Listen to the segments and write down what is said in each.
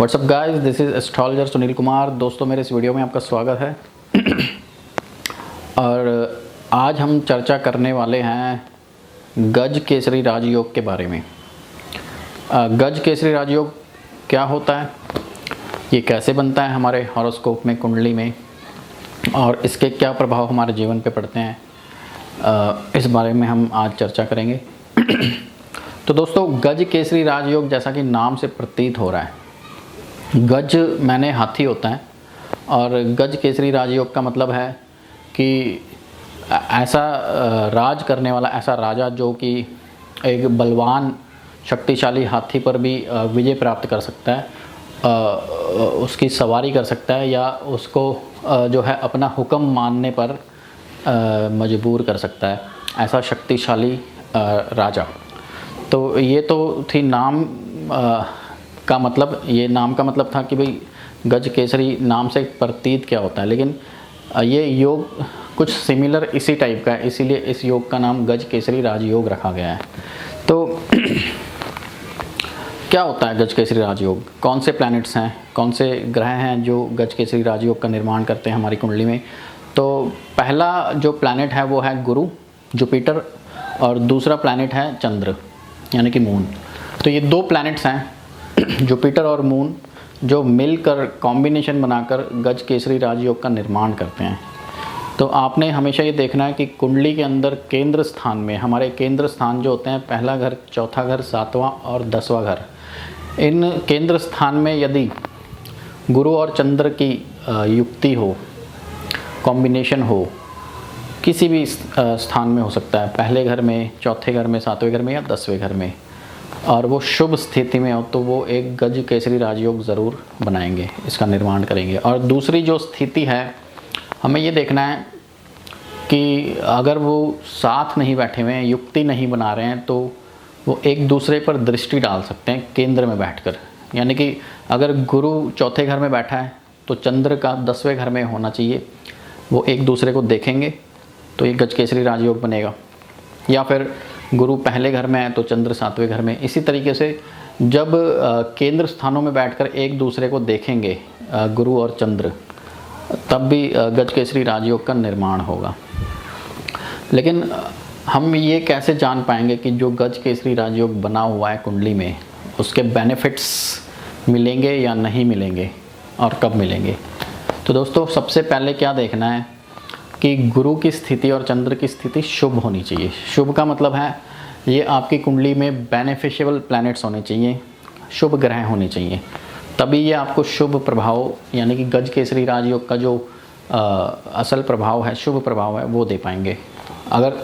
WhatsApp guys, this is astrologer Sunil Kumar. दोस्तों, मेरे इस वीडियो में आपका स्वागत है। और आज हम चर्चा करने वाले हैं गज केसरी राजयोग के बारे में। गज केसरी राजयोग क्या होता है, ये कैसे बनता है हमारे हॉरोस्कोप में, कुंडली में, और इसके क्या प्रभाव हमारे जीवन पे पड़ते हैं, इस बारे में हम आज चर्चा करेंगे। तो दोस्तों, गज केसरी राजयोग जैसा कि नाम से प्रतीत हो रहा है, गज माने हाथी होता है और गज केसरी राजयोग का मतलब है कि ऐसा राज करने वाला, ऐसा राजा जो कि एक बलवान शक्तिशाली हाथी पर भी विजय प्राप्त कर सकता है, उसकी सवारी कर सकता है या उसको जो है अपना हुक्म मानने पर मजबूर कर सकता है, ऐसा शक्तिशाली राजा। तो ये तो थी नाम का मतलब, ये नाम का मतलब था कि भाई गज केसरी नाम से प्रतीत क्या होता है, लेकिन ये योग कुछ सिमिलर इसी टाइप का है, इसीलिए इस योग का नाम गज केसरी राजयोग रखा गया है। तो क्या होता है गज केसरी राजयोग, कौन से प्लैनेट्स हैं, कौन से ग्रह हैं जो गज केसरी राजयोग का निर्माण करते हैं हमारी कुंडली में। तो पहला जो प्लैनेट है वो है गुरु, जुपिटर, और दूसरा प्लैनेट है चंद्र यानी कि मून। तो ये दो प्लैनेट्स हैं जुपिटर और मून, जो मिलकर कॉम्बिनेशन बनाकर गज केसरी राजयोग का निर्माण करते हैं। तो आपने हमेशा ये देखना है कि कुंडली के अंदर केंद्र स्थान में, हमारे केंद्र स्थान जो होते हैं, पहला घर, चौथा घर, सातवां और 10वां घर, इन केंद्र स्थान में यदि गुरु और चंद्र की युक्ति हो, कॉम्बिनेशन हो, किसी भी स्थान में हो सकता है, पहले घर में, चौथे घर में, सातवें घर में या 10वें घर में, और वो शुभ स्थिति में हो, तो वो एक गज केसरी राजयोग ज़रूर बनाएंगे, इसका निर्माण करेंगे। और दूसरी जो स्थिति है, हमें ये देखना है कि अगर वो साथ नहीं बैठे हुए हैं, युक्ति नहीं बना रहे हैं, तो वो एक दूसरे पर दृष्टि डाल सकते हैं केंद्र में बैठकर। यानी कि अगर गुरु चौथे घर में बैठा है तो चंद्र का 10वें घर में होना चाहिए, वो एक दूसरे को देखेंगे तो ये गज केसरी राजयोग बनेगा। या फिर गुरु पहले घर में है तो चंद्र 7वें घर में। इसी तरीके से जब केंद्र स्थानों में बैठकर एक दूसरे को देखेंगे गुरु और चंद्र, तब भी गज केसरी राजयोग का निर्माण होगा। लेकिन हम ये कैसे जान पाएंगे कि जो गज केसरी राजयोग बना हुआ है कुंडली में, उसके बेनिफिट्स मिलेंगे या नहीं मिलेंगे और कब मिलेंगे। तो दोस्तों, सबसे पहले क्या देखना है कि गुरु की स्थिति और चंद्र की स्थिति शुभ होनी चाहिए। शुभ का मतलब है ये आपकी कुंडली में बेनिफिशियल प्लैनेट्स होने चाहिए, शुभ ग्रह होने चाहिए, तभी ये आपको शुभ प्रभाव यानी कि गज केसरी राजयोग का जो असल प्रभाव है, शुभ प्रभाव है, वो दे पाएंगे। अगर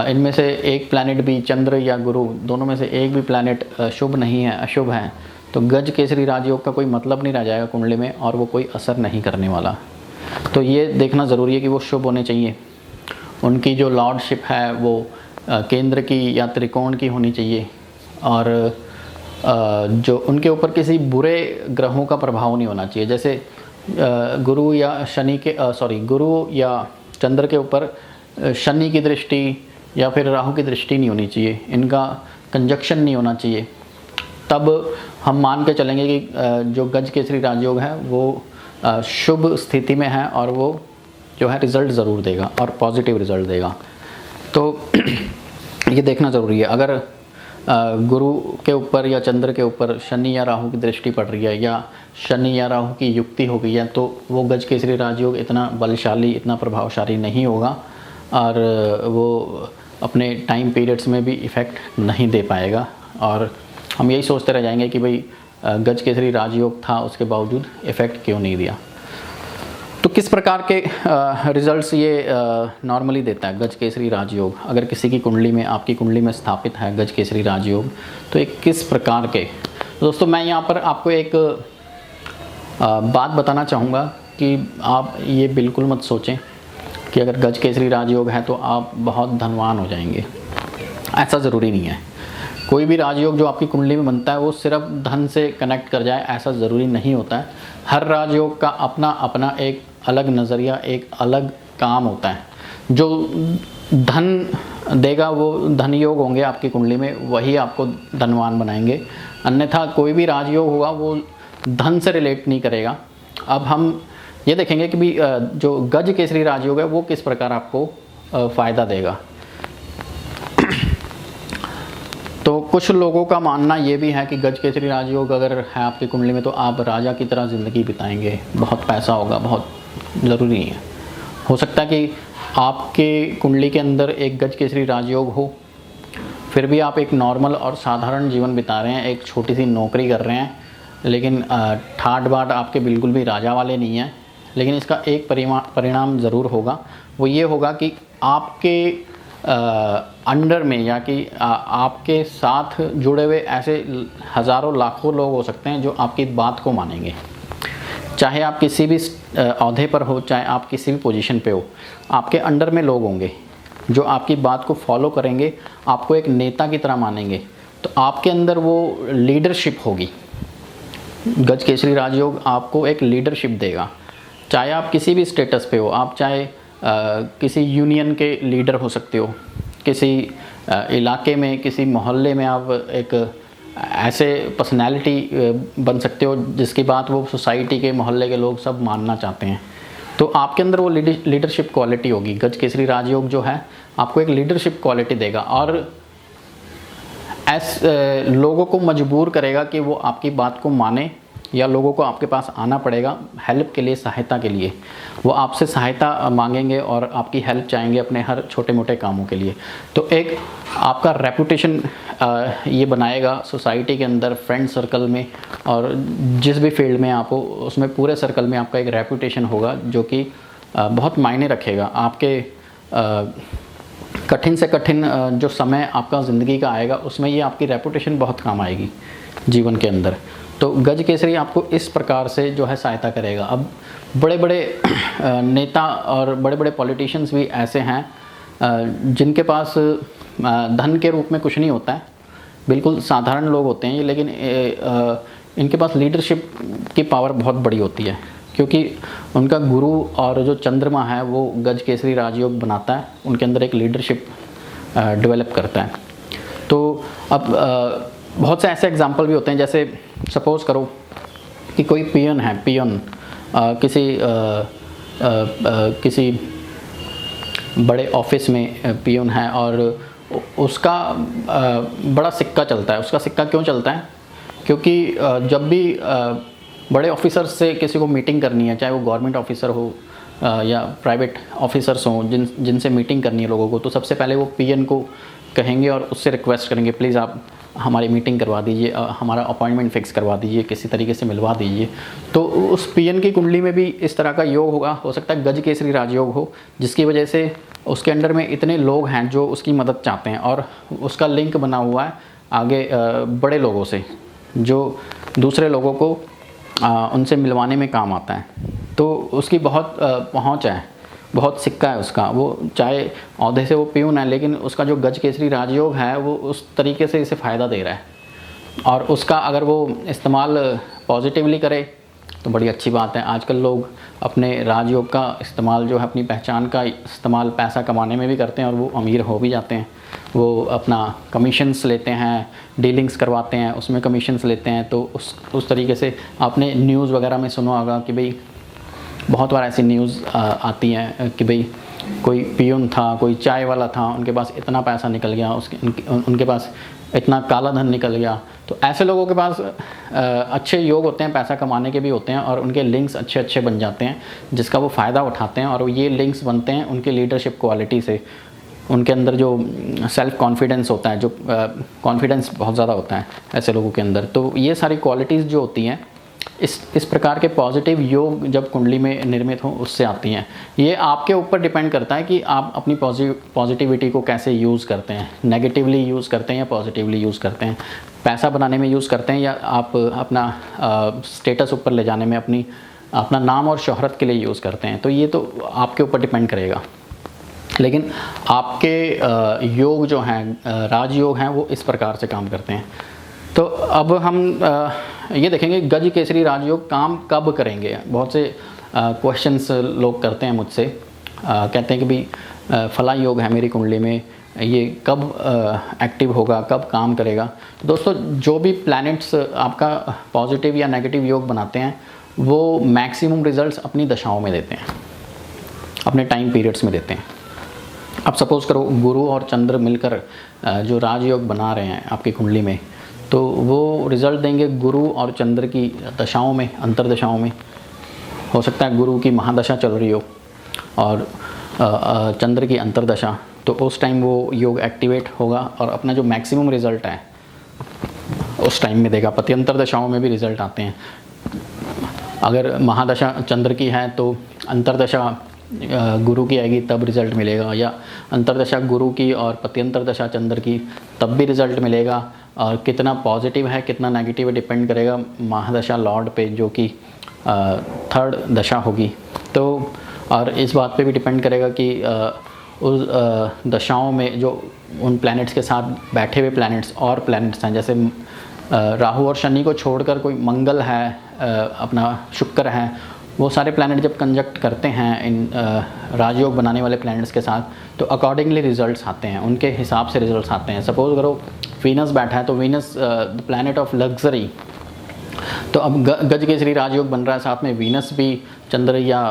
इनमें से एक प्लैनेट भी, चंद्र या गुरु, दोनों में से एक भी प्लैनेट शुभ नहीं है, अशुभ है, तो गज केसरी राजयोग का कोई मतलब नहीं रह जाएगा कुंडली में और वो कोई असर नहीं करने वाला। तो ये देखना ज़रूरी है कि वो शुभ होने चाहिए। उनकी जो लॉर्डशिप है वो केंद्र की या त्रिकोण की होनी चाहिए, और जो उनके ऊपर किसी बुरे ग्रहों का प्रभाव नहीं होना चाहिए। जैसे गुरु या शनि के गुरु या चंद्र के ऊपर शनि की दृष्टि या फिर राहु की दृष्टि नहीं होनी चाहिए, इनका कंजक्शन नहीं होना चाहिए। तब हम मान के चलेंगे कि जो गज केसरी राजयोग है वो शुभ स्थिति में है और वो जो है रिज़ल्ट ज़रूर देगा और पॉजिटिव रिज़ल्ट देगा। तो ये देखना ज़रूरी है। अगर गुरु के ऊपर या चंद्र के ऊपर शनि या राहु की दृष्टि पड़ रही है या शनि या राहु की युक्ति हो गई है, तो वो गज केसरी राजयोग इतना बलशाली, इतना प्रभावशाली नहीं होगा और वो अपने टाइम पीरियड्स में भी इफ़ेक्ट नहीं दे पाएगा। और हम यही सोचते रह जाएंगे कि भाई गज केसरी राजयोग था, उसके बावजूद इफ़ेक्ट क्यों नहीं दिया। तो किस प्रकार के रिज़ल्ट्स ये नॉर्मली देता है गज केसरी राजयोग। अगर किसी की कुंडली में, आपकी कुंडली में स्थापित है गज केसरी राजयोग, तो एक किस प्रकार के। दोस्तों, मैं यहाँ पर आपको एक बात बताना चाहूँगा कि आप ये बिल्कुल मत सोचें कि अगर गज केसरी राजयोग है तो आप बहुत धनवान हो जाएंगे। ऐसा ज़रूरी नहीं है। कोई भी राजयोग जो आपकी कुंडली में बनता है वो सिर्फ धन से कनेक्ट कर जाए, ऐसा ज़रूरी नहीं होता है। हर राजयोग का अपना अपना एक अलग नज़रिया, एक अलग काम होता है। जो धन देगा वो धन योग होंगे आपकी कुंडली में, वही आपको धनवान बनाएंगे। अन्यथा कोई भी राजयोग होगा वो धन से रिलेट नहीं करेगा। अब हम ये देखेंगे कि भी जो गज केसरी राजयोग है वो किस प्रकार आपको फ़ायदा देगा। तो कुछ लोगों का मानना ये भी है कि गज केसरी राजयोग अगर है आपकी कुंडली में तो आप राजा की तरह ज़िंदगी बिताएंगे, बहुत पैसा होगा, बहुत ज़रूरी नहीं है। हो सकता है कि आपके कुंडली के अंदर एक गज केसरी राजयोग हो, फिर भी आप एक नॉर्मल और साधारण जीवन बिता रहे हैं, एक छोटी सी नौकरी कर रहे हैं, लेकिन ठाट बाट आपके बिल्कुल भी राजा वाले नहीं हैं। लेकिन इसका एक परिणाम ज़रूर होगा, वो ये होगा कि आपके अंडर में या कि आपके साथ जुड़े हुए ऐसे हज़ारों लाखों लोग हो सकते हैं जो आपकी बात को मानेंगे। चाहे आप किसी भी ओहदे पर हो, चाहे आप किसी भी पोजीशन पे हो, आपके अंडर में लोग होंगे जो आपकी बात को फॉलो करेंगे, आपको एक नेता की तरह मानेंगे। तो आपके अंदर वो लीडरशिप होगी। गज केसरी राजयोग आपको एक लीडरशिप देगा। चाहे आप किसी भी स्टेटस पे हो, आप चाहे किसी यूनियन के लीडर हो सकते हो, किसी इलाके में, किसी मोहल्ले में आप एक ऐसे पर्सनैलिटी बन सकते हो जिसकी बात वो सोसाइटी के, मोहल्ले के लोग सब मानना चाहते हैं। तो आपके अंदर वो लीडरशिप क्वालिटी होगी। गज केसरी राजयोग जो है आपको एक लीडरशिप क्वालिटी देगा और लोगों को मजबूर करेगा कि वो आपकी बात को माने, या लोगों को आपके पास आना पड़ेगा हेल्प के लिए, सहायता के लिए। वो आपसे सहायता मांगेंगे और आपकी हेल्प चाहेंगे अपने हर छोटे मोटे कामों के लिए। तो एक आपका रेपुटेशन ये बनाएगा सोसाइटी के अंदर, फ्रेंड सर्कल में, और जिस भी फील्ड में आप हो उसमें पूरे सर्कल में आपका एक रेपुटेशन होगा जो कि बहुत मायने रखेगा। आपके कठिन से कठिन जो समय आपका ज़िंदगी का आएगा उसमें ये आपकी रेपुटेशन बहुत काम आएगी जीवन के अंदर। तो गज केसरी आपको इस प्रकार से जो है सहायता करेगा। अब बड़े बड़े नेता और बड़े बड़े पॉलिटिशियंस भी ऐसे हैं जिनके पास धन के रूप में कुछ नहीं होता है, बिल्कुल साधारण लोग होते हैं ये, लेकिन इनके पास लीडरशिप की पावर बहुत बड़ी होती है, क्योंकि उनका गुरु और जो चंद्रमा है वो गज केसरी राजयोग बनाता है, उनके अंदर एक लीडरशिप डेवलप करता है। तो अब बहुत से ऐसे एग्जाम्पल भी होते हैं, जैसे सपोज़ करो कि कोई पियन है, पियन किसी बड़े ऑफिस में पियन है और उसका बड़ा सिक्का चलता है। उसका सिक्का क्यों चलता है? क्योंकि जब भी बड़े ऑफिसर से किसी को मीटिंग करनी है, चाहे वो गवर्नमेंट ऑफिसर हो या प्राइवेट ऑफिसर्स हों, जिनसे मीटिंग करनी है लोगों को, तो सबसे पहले वो पीएन को कहेंगे और उससे रिक्वेस्ट करेंगे, प्लीज़ आप हमारी मीटिंग करवा दीजिए, हमारा अपॉइंटमेंट फ़िक्स करवा दीजिए, किसी तरीके से मिलवा दीजिए। तो उस पीएन की कुंडली में भी इस तरह का योग होगा। हो सकता है गज केसरी राजयोग हो, जिसकी वजह से उसके अंडर में इतने लोग हैं जो उसकी मदद चाहते हैं और उसका लिंक बना हुआ है आगे बड़े लोगों से, जो दूसरे लोगों को उनसे मिलवाने में काम आता है। तो उसकी बहुत पहुंच है, बहुत सिक्का है उसका। वो चाहे औहदे से वो प्यून है, लेकिन उसका जो गज केसरी राजयोग है वो उस तरीके से इसे फ़ायदा दे रहा है, और उसका अगर वो इस्तेमाल पॉजिटिवली करे तो बड़ी अच्छी बात है। आजकल लोग अपने राजयोग का इस्तेमाल जो है, अपनी पहचान का इस्तेमाल पैसा कमाने में भी करते हैं और वो अमीर हो भी जाते हैं। वो अपना कमीशंस लेते हैं, डीलिंग्स करवाते हैं, उसमें कमीशंस लेते हैं। तो उस तरीके से आपने न्यूज़ वगैरह में सुना होगा कि भाई बहुत बार ऐसी न्यूज़ आती हैं कि भाई कोई पियून था, कोई चाय वाला था, उनके पास इतना पैसा निकल गया, उनके पास इतना काला धन निकल गया। तो ऐसे लोगों के पास अच्छे योग होते हैं, पैसा कमाने के भी होते हैं, और उनके लिंक्स अच्छे अच्छे बन जाते हैं जिसका वो फ़ायदा उठाते हैं। और ये लिंक्स बनते हैं उनके लीडरशिप क्वालिटी से। उनके अंदर जो सेल्फ़ कॉन्फिडेंस होता है, जो कॉन्फिडेंस बहुत ज़्यादा होता है ऐसे लोगों के अंदर। तो ये सारी क्वालिटीज़ जो होती हैं इस प्रकार के पॉजिटिव योग जब कुंडली में निर्मित हों उससे आती हैं। ये आपके ऊपर डिपेंड करता है कि आप अपनी पॉजिटिविटी को कैसे यूज़ करते हैं, नेगेटिवली यूज़ करते हैं या पॉजिटिवली यूज़ करते हैं, पैसा बनाने में यूज़ करते हैं या आप अपना स्टेटस ऊपर ले जाने में, अपना नाम और शोहरत के लिए यूज़ करते हैं। तो ये तो आपके ऊपर डिपेंड करेगा। लेकिन आपके योग जो हैं, राजयोग हैं, वो इस प्रकार से काम करते हैं। तो अब हम ये देखेंगे गज केसरी राजयोग काम कब करेंगे। बहुत से क्वेश्चंस लोग करते हैं मुझसे, कहते हैं कि भाई फला योग है मेरी कुंडली में, ये कब एक्टिव होगा, कब काम करेगा। तो दोस्तों जो भी प्लैनेट्स आपका पॉजिटिव या नेगेटिव योग बनाते हैं वो मैक्सिमम रिजल्ट्स अपनी दशाओं में देते हैं, अपने टाइम पीरियड्स में देते हैं। अब सपोज़ करो गुरु और चंद्र मिलकर जो राजयोग बना रहे हैं आपकी कुंडली में, तो वो रिज़ल्ट देंगे गुरु और चंद्र की दशाओं में, अंतरदशाओं में। हो सकता है गुरु की महादशा चल रही हो और चंद्र की अंतरदशा, तो उस टाइम वो योग एक्टिवेट होगा और अपना जो मैक्सिमम रिज़ल्ट है उस टाइम में देगा। पत्यंतर दशाओं में भी रिज़ल्ट आते हैं। अगर महादशा चंद्र की है तो अंतरदशा गुरु की आएगी तब रिज़ल्ट मिलेगा, या अंतरदशा गुरु की और पत्यंतर दशा चंद्र की तब भी रिज़ल्ट मिलेगा। और कितना पॉजिटिव है कितना नेगेटिव है डिपेंड करेगा महादशा लॉर्ड पे, जो कि थर्ड दशा होगी। तो और इस बात पे भी डिपेंड करेगा कि उस दशाओं में जो उन प्लैनेट्स के साथ बैठे हुए प्लैनेट्स और प्लैनेट्स हैं, जैसे राहु और शनि को छोड़कर कोई मंगल है, अपना शुक्र है, वो सारे प्लैनेट जब कंजक्ट करते हैं इन राजयोग बनाने वाले प्लैनेट्स के साथ, तो अकॉर्डिंगली रिजल्ट्स आते हैं, उनके हिसाब से रिजल्ट्स आते हैं। सपोज़ करो वीनस बैठा है तो Venus the planet of luxury, तो अब गज केसरी राजयोग बन रहा है, साथ में वीनस भी चंद्र या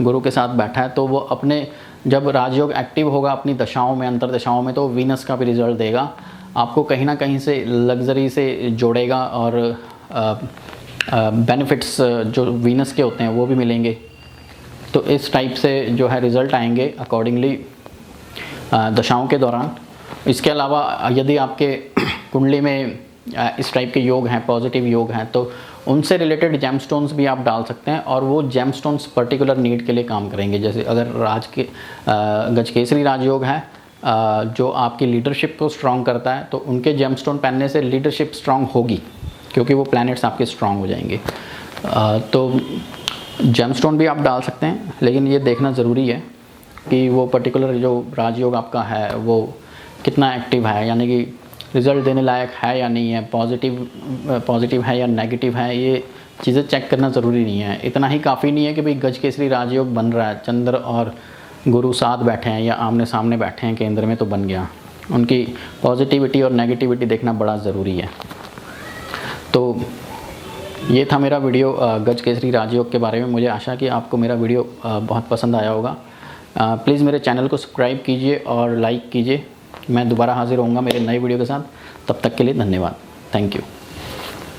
गुरु के साथ बैठा है, तो वो अपने जब राजयोग एक्टिव होगा अपनी दशाओं में, अंतरदशाओं में, तो वीनस का भी रिजल्ट देगा आपको, कहीं ना कहीं से लग्जरी से जोड़ेगा और बेनिफिट्स जो वीनस के होते हैं वो भी मिलेंगे। तो इस टाइप से जो है रिज़ल्ट आएंगे अकॉर्डिंगली दशाओं के दौरान। इसके अलावा यदि आपके कुंडली में इस टाइप के योग हैं, पॉजिटिव योग हैं, तो उनसे रिलेटेड जेमस्टोन्स भी आप डाल सकते हैं और वो जेमस्टोन्स पर्टिकुलर नीड के लिए काम करेंगे। जैसे अगर गजकेसरी राजयोग है जो आपकी लीडरशिप को स्ट्रॉन्ग करता है, तो उनके जेमस्टोन पहनने से लीडरशिप स्ट्रॉन्ग होगी, क्योंकि वो प्लैनेट्स आपके स्ट्रॉन्ग हो जाएंगे। तो जेमस्टोन भी आप डाल सकते हैं, लेकिन ये देखना ज़रूरी है कि वो पर्टिकुलर जो राजयोग आपका है वो कितना एक्टिव है, यानी कि रिज़ल्ट देने लायक है या नहीं है, पॉजिटिव है या नेगेटिव है, ये चीज़ें चेक करना ज़रूरी नहीं है। इतना ही काफ़ी नहीं है कि भाई गजकेसरी राजयोग बन रहा है, चंद्र और गुरु साथ बैठे हैं या आमने सामने बैठे हैं केंद्र में तो बन गया। उनकी पॉजिटिविटी और नेगेटिविटी देखना बड़ा ज़रूरी है। तो ये था मेरा वीडियो गजकेसरी राजयोग के बारे में। मुझे आशा कि आपको मेरा वीडियो बहुत पसंद आया होगा। प्लीज़ मेरे चैनल को सब्सक्राइब कीजिए और लाइक कीजिए। मैं दोबारा हाजिर होऊंगा मेरे नए वीडियो के साथ। तब तक के लिए धन्यवाद। Thank you.